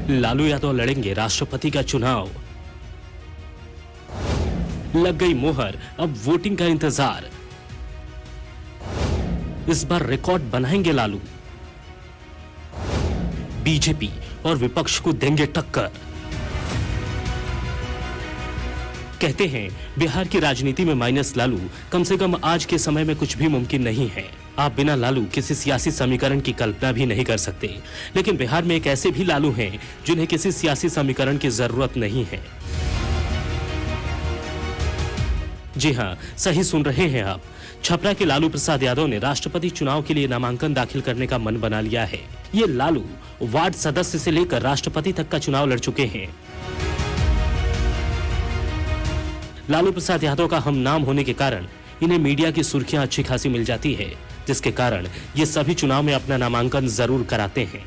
लालू यादव लड़ेंगे राष्ट्रपति का चुनाव। लग गई मोहर, अब वोटिंग का इंतजार। इस बार रिकॉर्ड बनाएंगे लालू। बीजेपी और विपक्ष को देंगे टक्कर। कहते हैं बिहार की राजनीति में माइनस लालू, कम से कम आज के समय में कुछ भी मुमकिन नहीं है। आप बिना लालू किसी सियासी समीकरण की कल्पना भी नहीं कर सकते। लेकिन बिहार में एक ऐसे भी लालू हैं जिन्हें किसी सियासी समीकरण की जरूरत नहीं है। जी हां, सही सुन रहे हैं आप। छपरा के लालू प्रसाद यादव ने राष्ट्रपति चुनाव के लिए नामांकन दाखिल करने का मन बना लिया है। ये लालू वार्ड सदस्य से लेकर राष्ट्रपति तक का चुनाव लड़ चुके हैं। लालू प्रसाद यादव का हम नाम होने के कारण इन्हें मीडिया की सुर्खियां अच्छी खासी मिल जाती है, जिसके कारण ये सभी चुनाव में अपना नामांकन जरूर कराते हैं।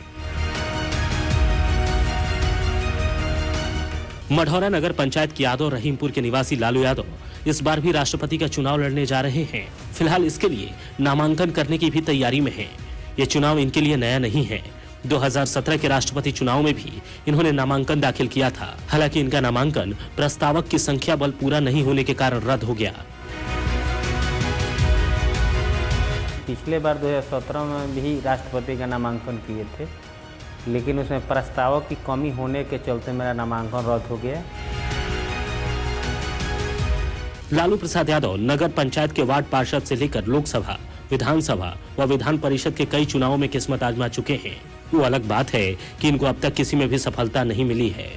मढ़ौरा नगर पंचायत की यादव रहीमपुर के निवासी लालू यादव इस बार भी राष्ट्रपति का चुनाव लड़ने जा रहे हैं। फिलहाल इसके लिए नामांकन करने की भी तैयारी में हैं। ये चुनाव इनके लिए नया नहीं है। 2017 के राष्ट्रपति चुनाव में भी इन्होंने नामांकन दाखिल किया था। हालांकि इनका नामांकन प्रस्तावक की संख्या बल पूरा नहीं होने के कारण रद्द हो गया। पिछले बार 2017 में भी राष्ट्रपति का नामांकन किए थे, लेकिन उसमें प्रस्तावक की कमी होने के चलते मेरा नामांकन रद्द हो गया। लालू प्रसाद यादव नगर पंचायत के वार्ड पार्षद से लेकर लोकसभा, विधानसभा व विधान परिषद के कई चुनावों में किस्मत आजमा चुके हैं। वो अलग बात है कि इनको अब तक किसी में भी सफलता नहीं मिली है।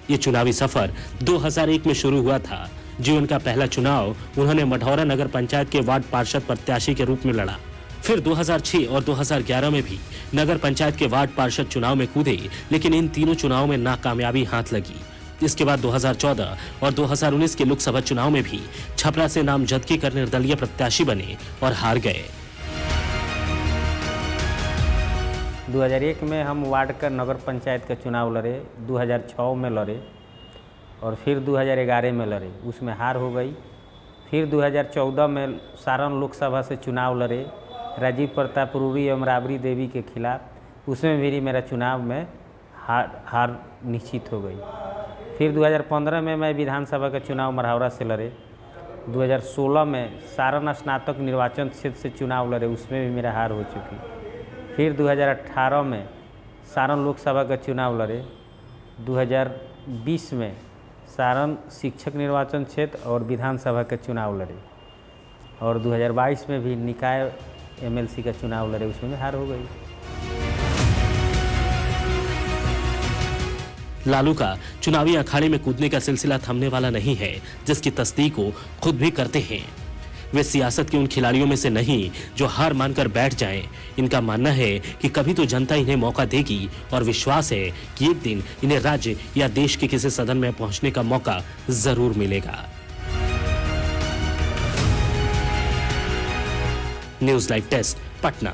ये चुनावी सफर 2001 में शुरू हुआ था। जीवन का पहला चुनाव उन्होंने मढ़ौरा नगर पंचायत के वार्ड पार्षद प्रत्याशी के रूप में लड़ा। फिर 2006 और 2011 में भी नगर पंचायत के वार्ड पार्षद चुनाव में कूदे, लेकिन इन तीनों चुनाव में नाकामयाबी हाथ लगी। इसके बाद 2014 और 2019 के लोकसभा चुनाव में भी छपरा से नामजदगी कर निर्दलीय प्रत्याशी बने और हार गए। 2001 में हम वार्ड का नगर पंचायत का चुनाव लड़े, 2006 में लड़े और फिर 2011 में लड़े, उसमें हार हो गई। फिर 2014 में सारण लोकसभा से चुनाव लड़े राजीव प्रताप रूड़ी एवं राबड़ी देवी के खिलाफ, उसमें भी मेरा चुनाव में हार निश्चित हो गई। फिर 2015 में मैं विधानसभा का चुनाव मढ़ौरा से लड़े। 2016 में सारण स्नातक निर्वाचन क्षेत्र से चुनाव लड़े, उसमें भी मेरा हार हो चुकी। फिर 2018 में सारण लोकसभा का चुनाव लड़े। 2020 में सारण शिक्षक निर्वाचन क्षेत्र और विधानसभा का चुनाव लड़े और 2022 में भी निकाय एमएलसी का चुनाव लड़े, उसमें भी हार हो गई। लालू का चुनावी अखाड़े में कूदने का सिलसिला थमने वाला नहीं है, जिसकी तस्दीक वो खुद भी करते हैं। वे सियासत के उन खिलाड़ियों में से नहीं जो हार मानकर बैठ जाएं। इनका मानना है कि कभी तो जनता इन्हें मौका देगी और विश्वास है कि एक दिन इन्हें राज्य या देश के किसी सदन में पहुंचने का मौका जरूर मिलेगा। News live desk, Patna.